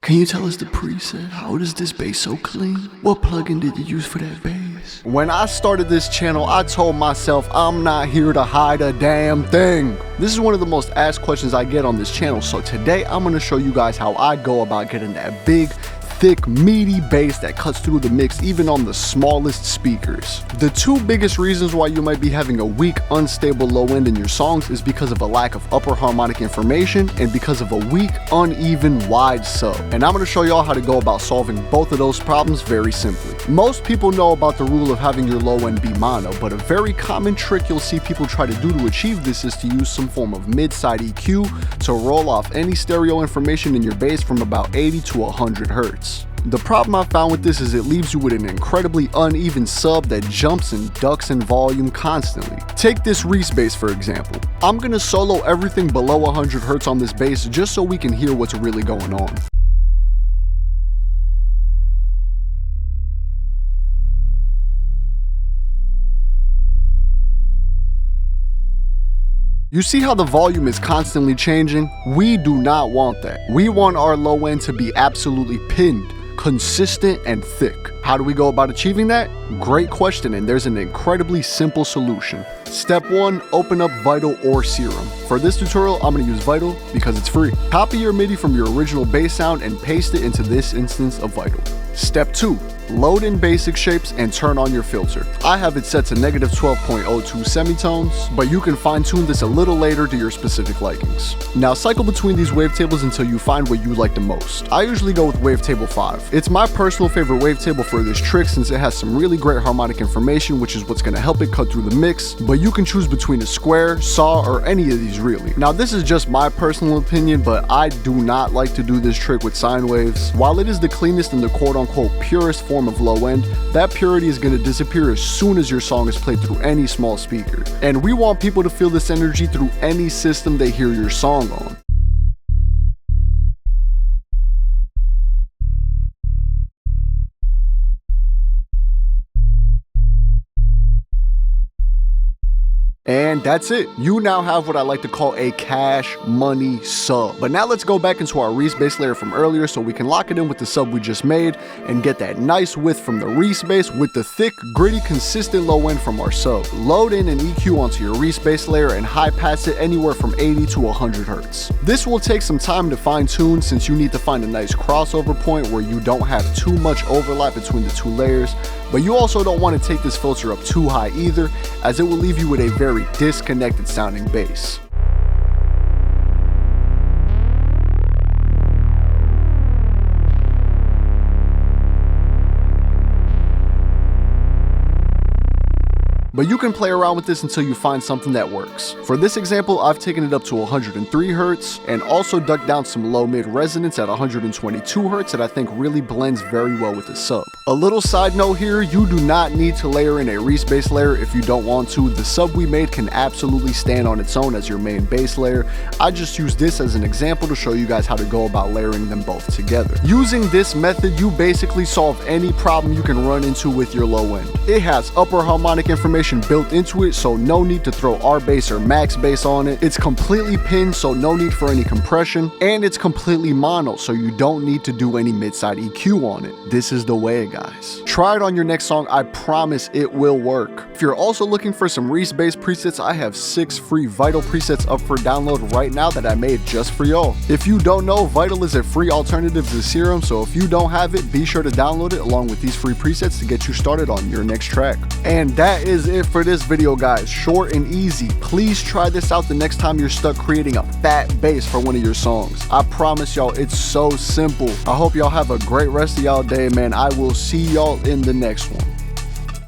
Can you tell us the preset? How does this bass so clean? What plugin did you use for that bass? When I started this channel, I told myself I'm not here to hide a damn thing. This is one of the most asked questions I get on this channel, so today I'm going to show you guys how I go about getting that big, thick, meaty bass that cuts through the mix even on the smallest speakers. The two biggest reasons why you might be having a weak, unstable low end in your songs is because of a lack of upper harmonic information and because of a weak, uneven, wide sub. And I'm going to show y'all how to go about solving both of those problems very simply. Most people know about the rule of having your low end be mono, but a very common trick you'll see people try to do to achieve this is to use some form of mid-side EQ to roll off any stereo information in your bass from about 80 to 100 hertz. The problem I found with this is it leaves you with an incredibly uneven sub that jumps and ducks in volume constantly. Take this Reese bass for example. I'm gonna solo everything below 100 hertz on this bass just so we can hear what's really going on. You see how the volume is constantly changing? We do not want that. We want our low end to be absolutely pinned, consistent, and thick. How do we go about achieving that? Great question, and there's an incredibly simple solution. Step 1, open up Vital or Serum. For this tutorial, I'm going to use Vital because it's free. Copy your MIDI from your original bass sound and paste it into this instance of Vital. Step 2, load in basic shapes and turn on your filter. I have it set to negative 12.02 semitones, but you can fine tune this a little later to your specific likings. Now cycle between these wavetables until you find what you like the most. I usually go with wavetable 5. It's my personal favorite wavetable for this trick since it has some really great harmonic information, which is what's going to help it cut through the mix, but you can choose between a square, saw, or any of these really. Now this is just my personal opinion, but I do not like to do this trick with sine waves. While it is the cleanest and the quote-unquote purest form of low end, that purity is going to disappear as soon as your song is played through any small speaker. And we want people to feel this energy through any system they hear your song on. And that's it. You now have what I like to call a cash money sub. But now let's go back into our Reese bass layer from earlier so we can lock it in with the sub we just made and get that nice width from the Reese bass with the thick, gritty, consistent low end from our sub. Load in an EQ onto your Reese bass layer and high pass it anywhere from 80 to 100 hertz. This will take some time to fine tune since you need to find a nice crossover point where you don't have too much overlap between the two layers, but you also don't want to take this filter up too high either, as it will leave you with a very disconnected sounding bass. But you can play around with this until you find something that works. For this example, I've taken it up to 103 hertz and also ducked down some low mid resonance at 122 hertz that I think really blends very well with the sub. A little side note here, you do not need to layer in a Reese bass layer if you don't want to. The sub we made can absolutely stand on its own as your main bass layer. I just use this as an example to show you guys how to go about layering them both together. Using this method, you basically solve any problem you can run into with your low end. It has upper harmonic information built into it, so no need to throw R bass or max bass on it. It's completely pinned, so no need for any compression, and it's completely mono, so you don't need to do any mid-side EQ on it. This is the way, guys. Try it on your next song. I promise it will work. If you're also looking for some Reese bass presets, I have 6 free Vital presets up for download right now that I made just for y'all. If you don't know, Vital is a free alternative to Serum, so if you don't have it, be sure to download it along with these free presets to get you started on your next track. And that is it for this video, guys. Short and easy. Please try this out the next time you're stuck creating a fat bass for one of your songs. I promise y'all it's so simple. I hope y'all have a great rest of y'all day, man. I will see y'all in the next one.